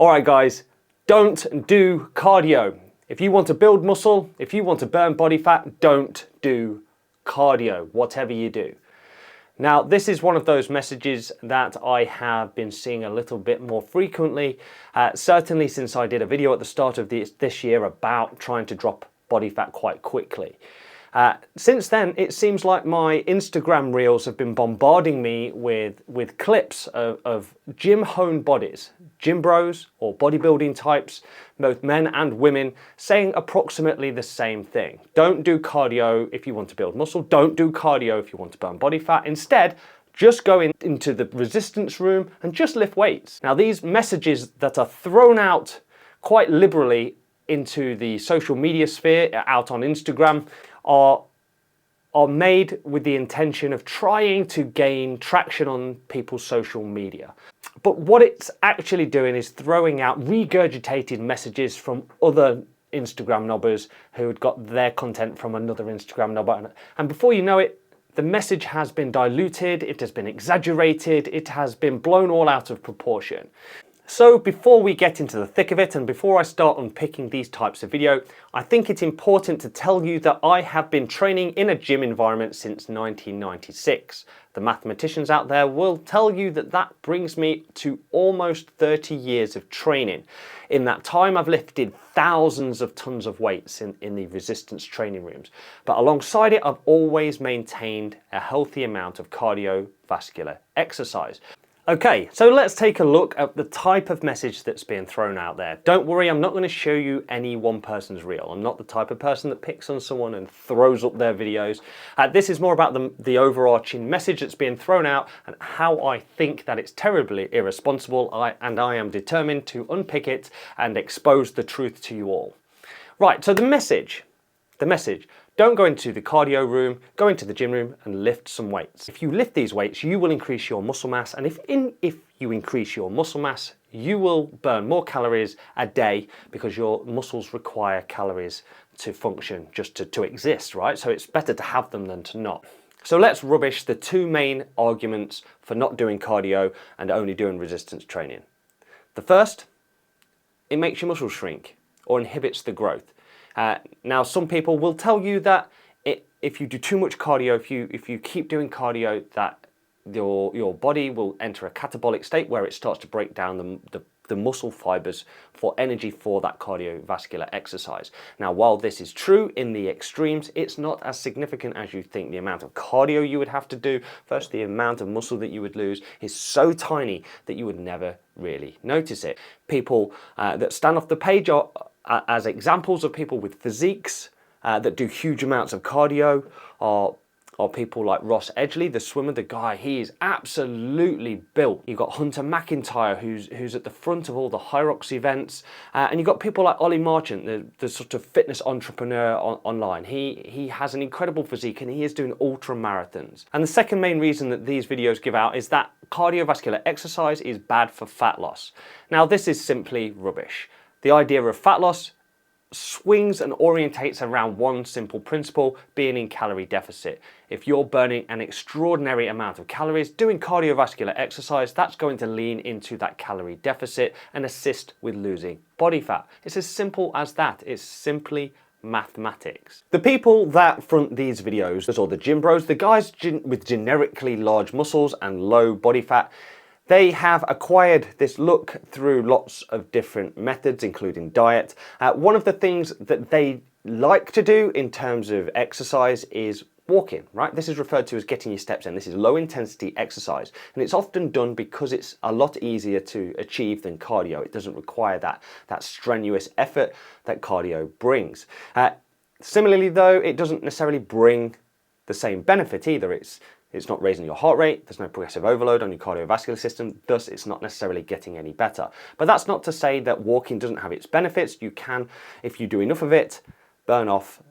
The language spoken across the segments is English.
Alright guys, don't do cardio. If you want to build muscle, if you want to burn body fat, don't do cardio, whatever you do. Now, this is one of those messages that I have been seeing a little bit more frequently, certainly since I did a video at the start of this year about trying to drop body fat quite quickly. Since then, it seems like my Instagram reels have been bombarding me with clips of gym-honed bodies, gym bros or bodybuilding types, both men and women, saying approximately the same thing. Don't do cardio if you want to build muscle. Don't do cardio if you want to burn body fat. Instead, just go into the resistance room and just lift weights. Now, these messages that are thrown out quite liberally into the social media sphere, out on Instagram, are made with the intention of trying to gain traction on people's social media. But what it's actually doing is throwing out regurgitated messages from other Instagram knobbers who had got their content from another Instagram knobber. And before you know it, the message has been diluted, it has been exaggerated, it has been blown all out of proportion. So before we get into the thick of it and before I start unpicking these types of video, I think it's important to tell you that I have been training in a gym environment since 1996. The mathematicians out there will tell you that that brings me to almost 30 years of training. In that time, I've lifted thousands of tons of weights in the resistance training rooms. But alongside it, I've always maintained a healthy amount of cardiovascular exercise. Okay, so let's take a look at the type of message that's being thrown out there. Don't worry, I'm not going to show you any one person's reel. I'm not the type of person that picks on someone and throws up their videos. This is more about the overarching message that's being thrown out and how I think that it's terribly irresponsible, and I am determined to unpick it and expose the truth to you all. Right, so the message. Don't go into the cardio room, go into the gym room and lift some weights. If you lift these weights, you will increase your muscle mass, and if you increase your muscle mass, you will burn more calories a day because your muscles require calories to function, just to exist, right? So it's better to have them than to not. So let's rubbish the two main arguments for not doing cardio and only doing resistance training. The first, it makes your muscles shrink or inhibits the growth. Now, some people will tell you that if you do too much cardio, if you keep doing cardio, that your body will enter a catabolic state where it starts to break down the muscle fibers for energy for that cardiovascular exercise. Now, while this is true in the extremes, it's not as significant as you think. The amount of cardio you would have to do versus the amount of muscle that you would lose is so tiny that you would never really notice it. People that stand off the page are as examples of people with physiques that do huge amounts of cardio are people like Ross Edgley, the swimmer, the guy, he is absolutely built. You've got Hunter McIntyre, who's at the front of all the HYROX events, and you've got people like Ollie Marchant, the sort of fitness entrepreneur online. He has an incredible physique and he is doing ultra marathons. And the second main reason that these videos give out is that cardiovascular exercise is bad for fat loss. Now, this is simply rubbish. The idea of fat loss swings and orientates around one simple principle, being in calorie deficit. If you're burning an extraordinary amount of calories doing cardiovascular exercise, that's going to lean into that calorie deficit and assist with losing body fat. It's as simple as that. It's simply mathematics. The people that front these videos, or the gym bros, the guys with generically large muscles and low body fat, they have acquired this look through lots of different methods, including diet. One of the things that they like to do in terms of exercise is walking, right? This is referred to as getting your steps in. This is low intensity exercise, and it's often done because it's a lot easier to achieve than cardio. It doesn't require that strenuous effort that cardio brings. Similarly though, it doesn't necessarily bring the same benefit either. It's not raising your heart rate, there's no progressive overload on your cardiovascular system, thus it's not necessarily getting any better. But that's not to say that walking doesn't have its benefits. You can, if you do enough of it, burn off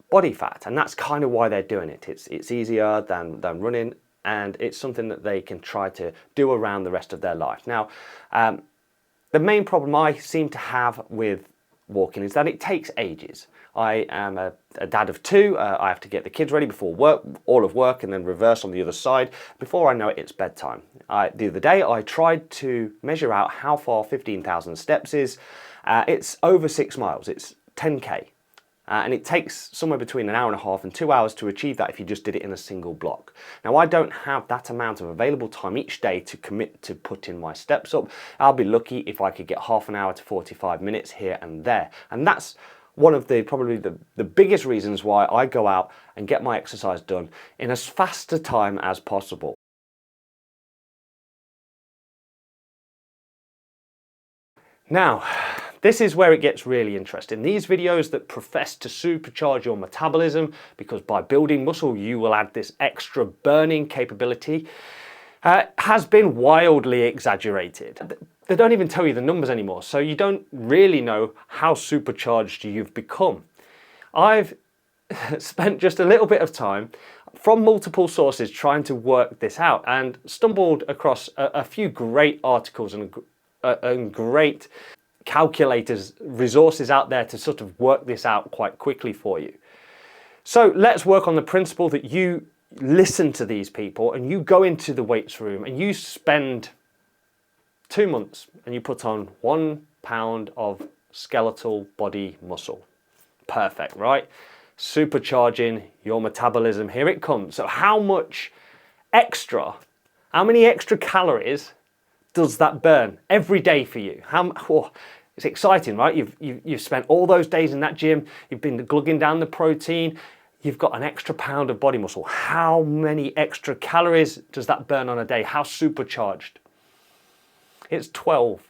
body fat, and that's kind of why they're doing it. It's easier than running, and it's something that they can try to do around the rest of their life. Now, the main problem I seem to have with walking is that it takes ages. I am a dad of two. I have to get the kids ready before work, all of work, and then reverse on the other side. Before I know it, it's bedtime. The other day, I tried to measure out how far 15,000 steps is. It's over 6 miles. It's 10K. And it takes somewhere between an hour and a half and 2 hours to achieve that if you just did it in a single block. Now, I don't have that amount of available time each day to commit to putting my steps up. I'll be lucky if I could get half an hour to 45 minutes here and there. And that's one of probably the biggest reasons why I go out and get my exercise done in as fast a time as possible. Now, this is where it gets really interesting. These videos that profess to supercharge your metabolism, because by building muscle you will add this extra burning capability, has been wildly exaggerated. They don't even tell you the numbers anymore, so you don't really know how supercharged you've become. I've spent just a little bit of time from multiple sources trying to work this out and stumbled across a few great articles and great calculators, resources out there to sort of work this out quite quickly for you. So let's work on the principle that you listen to these people and you go into the weights room and you spend 2 months and you put on 1 pound of skeletal body muscle. Perfect, right? Supercharging your metabolism. Here it comes. So how many extra calories does that burn every day for you? It's exciting, right? You've spent all those days in that gym, you've been glugging down the protein, you've got an extra pound of body muscle. How many extra calories does that burn on a day? How supercharged? It's 12.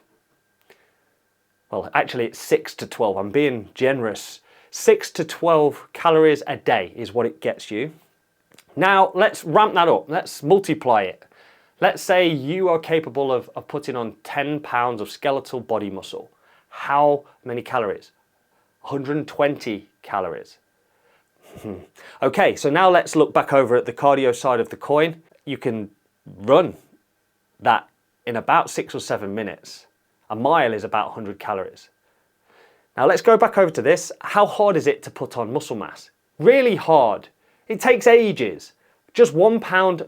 Well, actually it's 6 to 12. I'm being generous. 6 to 12 calories a day is what it gets you. Now let's ramp that up. Let's multiply it. Let's say you are capable of putting on 10 pounds of skeletal body muscle. How many calories? 120 calories. Okay, so now let's look back over at the cardio side of the coin. You can run that in about 6 or 7 minutes. A mile is about 100 calories. Now let's go back over to this. How hard is it to put on muscle mass? Really hard. It takes ages. Just 1 pound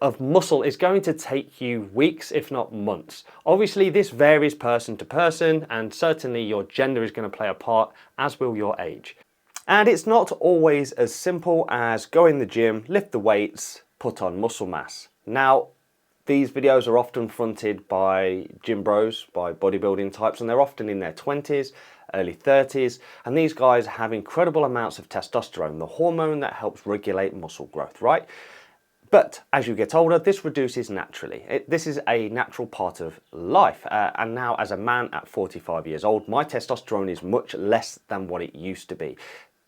of muscle is going to take you weeks, if not months. Obviously, this varies person to person, and certainly your gender is going to play a part, as will your age. And it's not always as simple as go in the gym, lift the weights, put on muscle mass. Now, these videos are often fronted by gym bros, by bodybuilding types, and they're often in their 20s, early 30s, and these guys have incredible amounts of testosterone, the hormone that helps regulate muscle growth, right? But as you get older, this reduces naturally. This is a natural part of life. And now as a man at 45 years old, my testosterone is much less than what it used to be.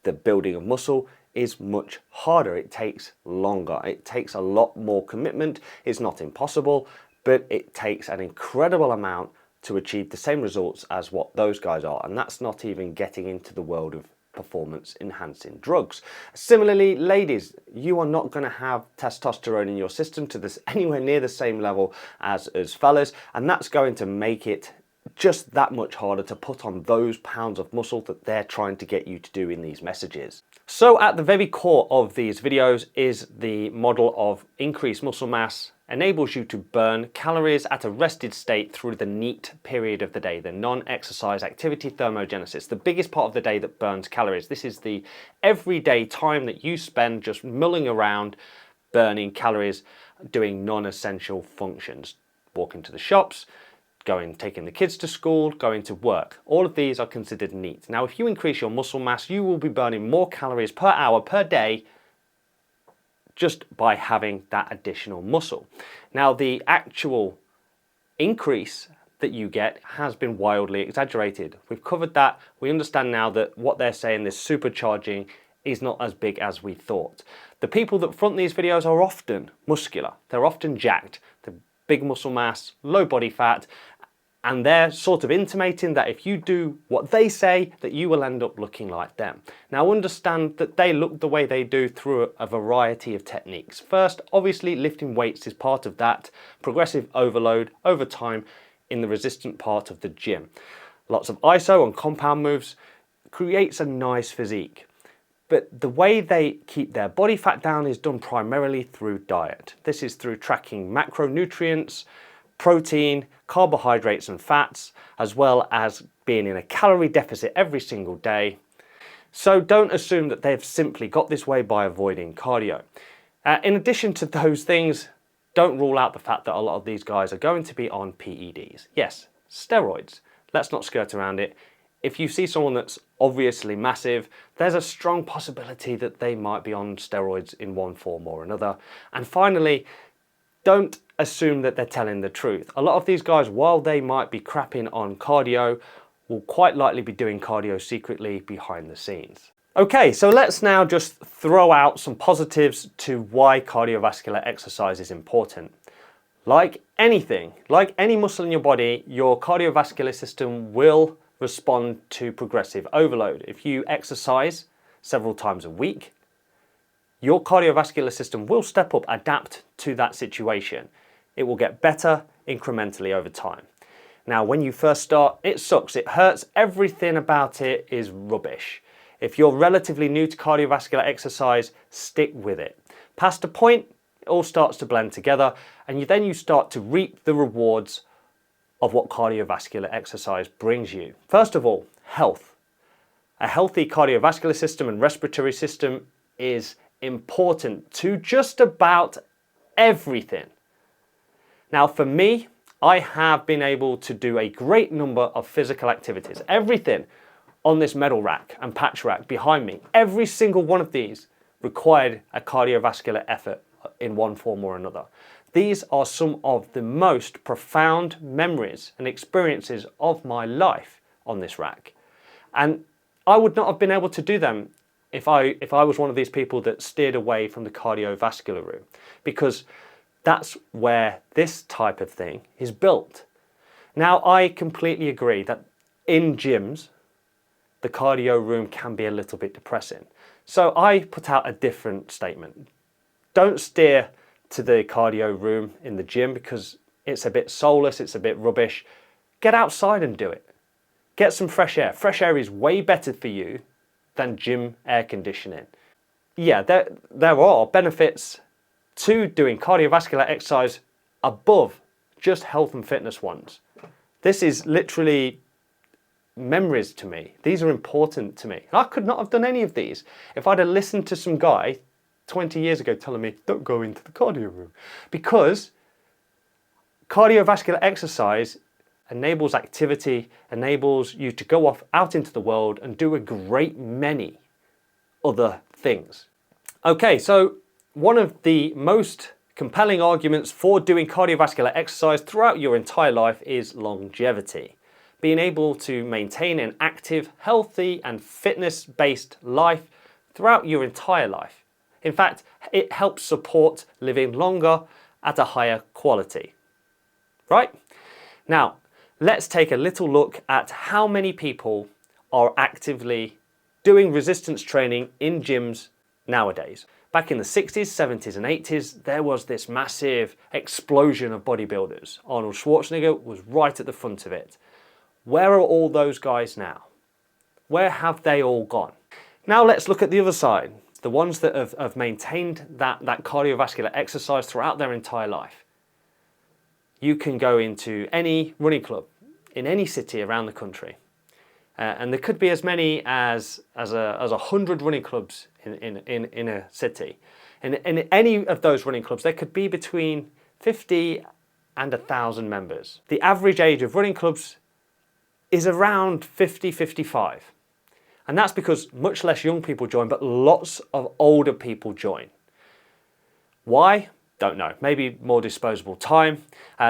The building of muscle is much harder. It takes longer. It takes a lot more commitment. It's not impossible, but it takes an incredible amount to achieve the same results as what those guys are. And that's not even getting into the world of performance enhancing drugs. Similarly, ladies, you are not going to have testosterone in your system to this anywhere near the same level as fellas, and that's going to make it just that much harder to put on those pounds of muscle that they're trying to get you to do in these messages. So at the very core of these videos is the model of increased muscle mass enables you to burn calories at a rested state through the NEAT period of the day, the non-exercise activity thermogenesis, the biggest part of the day that burns calories. This is the everyday time that you spend just mulling around burning calories, doing non-essential functions, walking to the shops, taking the kids to school, going to work. All of these are considered NEAT. Now, if you increase your muscle mass, you will be burning more calories per hour, per day, just by having that additional muscle. Now, the actual increase that you get has been wildly exaggerated. We've covered that. We understand now that what they're saying, this supercharging, is not as big as we thought. The people that front these videos are often muscular. They're often jacked. The big muscle mass, low body fat, and they're sort of intimating that if you do what they say, that you will end up looking like them. Now understand that they look the way they do through a variety of techniques. First, obviously lifting weights is part of that progressive overload over time in the resistant part of the gym. lots of iso and compound moves, creates a nice physique. But the way they keep their body fat down is done primarily through diet. This is through tracking macronutrients, protein, carbohydrates and fats, as well as being in a calorie deficit every single day. So don't assume that they've simply got this way by avoiding cardio. In addition to those things, don't rule out the fact that a lot of these guys are going to be on PEDs. Yes, steroids. Let's not skirt around it. If you see someone that's obviously massive, there's a strong possibility that they might be on steroids in one form or another. And finally, don't assume that they're telling the truth. A lot of these guys, while they might be crapping on cardio, will quite likely be doing cardio secretly behind the scenes. Okay, so let's now just throw out some positives to why cardiovascular exercise is important. Like anything, like any muscle in your body, your cardiovascular system will respond to progressive overload. If you exercise several times a week, your cardiovascular system will step up, adapt to that situation. It will get better incrementally over time. Now, when you first start, it sucks, it hurts, everything about it is rubbish. If you're relatively new to cardiovascular exercise, stick with it. Past a point, it all starts to blend together, and then you start to reap the rewards of what cardiovascular exercise brings you. First of all, health. A healthy cardiovascular system and respiratory system is important to just about everything. Now, for me, I have been able to do a great number of physical activities. Everything on this medal rack and patch rack behind me, every single one of these required a cardiovascular effort in one form or another. These are some of the most profound memories and experiences of my life on this rack. And I would not have been able to do them if I was one of these people that steered away from the cardiovascular route, because that's where this type of thing is built. Now, I completely agree that in gyms, the cardio room can be a little bit depressing. So I put out a different statement. Don't steer to the cardio room in the gym because it's a bit soulless, it's a bit rubbish. Get outside and do it. Get some fresh air. Fresh air is way better for you than gym air conditioning. Yeah, there are benefits to doing cardiovascular exercise above just health and fitness ones. This is literally memories to me. These are important to me. And I could not have done any of these if I'd have listened to some guy 20 years ago telling me, don't go into the cardio room. Because cardiovascular exercise enables activity, enables you to go off out into the world and do a great many other things. Okay, so one of the most compelling arguments for doing cardiovascular exercise throughout your entire life is longevity. Being able to maintain an active, healthy and fitness-based life throughout your entire life. In fact, it helps support living longer at a higher quality. Right? Now, let's take a little look at how many people are actively doing resistance training in gyms nowadays. Back in the 60s, 70s and 80s, there was this massive explosion of bodybuilders. Arnold Schwarzenegger was right at the front of it. Where are all those guys now? Where have they all gone? Now let's look at the other side. The ones that have maintained that cardiovascular exercise throughout their entire life. You can go into any running club in any city around the country. And there could be as many as 100 running clubs in a city. And in any of those running clubs, there could be between 50 and 1,000 members. The average age of running clubs is around 50, 55. And that's because much less young people join, but lots of older people join. Why? Don't know. Maybe more disposable time.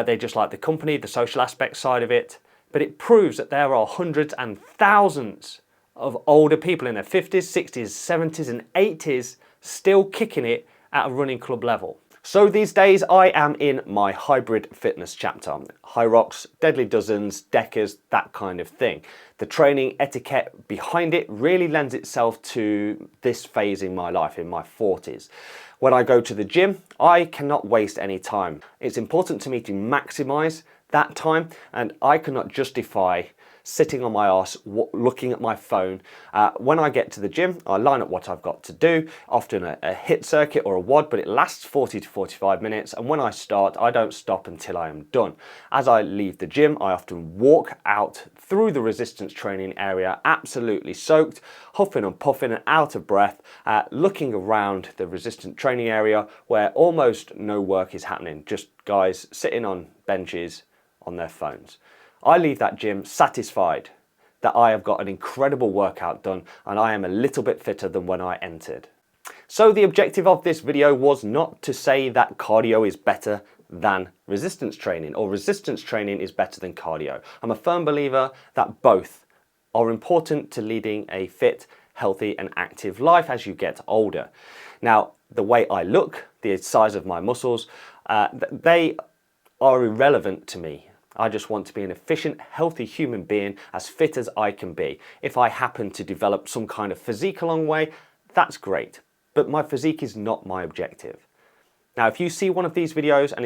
They just like the company, the social aspect side of it. But it proves that there are hundreds and thousands of older people in their 50s, 60s, 70s and 80s still kicking it at a running club level. So these days I am in my hybrid fitness chapter. HYROX, Deadly Dozens, Deckers, that kind of thing. The training etiquette behind it really lends itself to this phase in my life, in my 40s. When I go to the gym, I cannot waste any time. It's important to me to maximize that time, and I cannot justify sitting on my arse looking at my phone. When I get to the gym, I line up what I've got to do, often a HIIT circuit or a WOD, but it lasts 40 to 45 minutes, and when I start, I don't stop until I am done. As I leave the gym, I often walk out through the resistance training area, absolutely soaked, huffing and puffing and out of breath, looking around the resistance training area where almost no work is happening, just guys sitting on benches on their phones. I leave that gym satisfied that I have got an incredible workout done and I am a little bit fitter than when I entered. So the objective of this video was not to say that cardio is better than resistance training or resistance training is better than cardio. I'm a firm believer that both are important to leading a fit, healthy and active life as you get older. Now, the way I look, the size of my muscles, they are irrelevant to me. I just want to be an efficient, healthy human being, as fit as I can be. If I happen to develop some kind of physique along the way, that's great. But my physique is not my objective. Now, if you see one of these videos and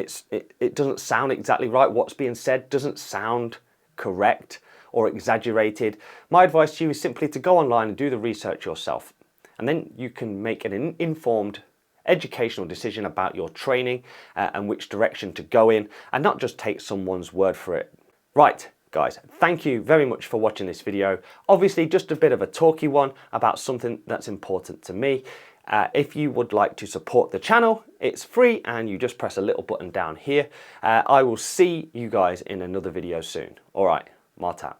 it doesn't sound exactly right, what's being said doesn't sound correct or exaggerated, my advice to you is simply to go online and do the research yourself. And then you can make an informed educational decision about your training and which direction to go in, and not just take someone's word for it. Right, guys, thank you very much for watching this video. Obviously just a bit of a talky one about something that's important to me. If you would like to support the channel, it's free and you just press a little button down here. I will see you guys in another video soon. All right, Marta.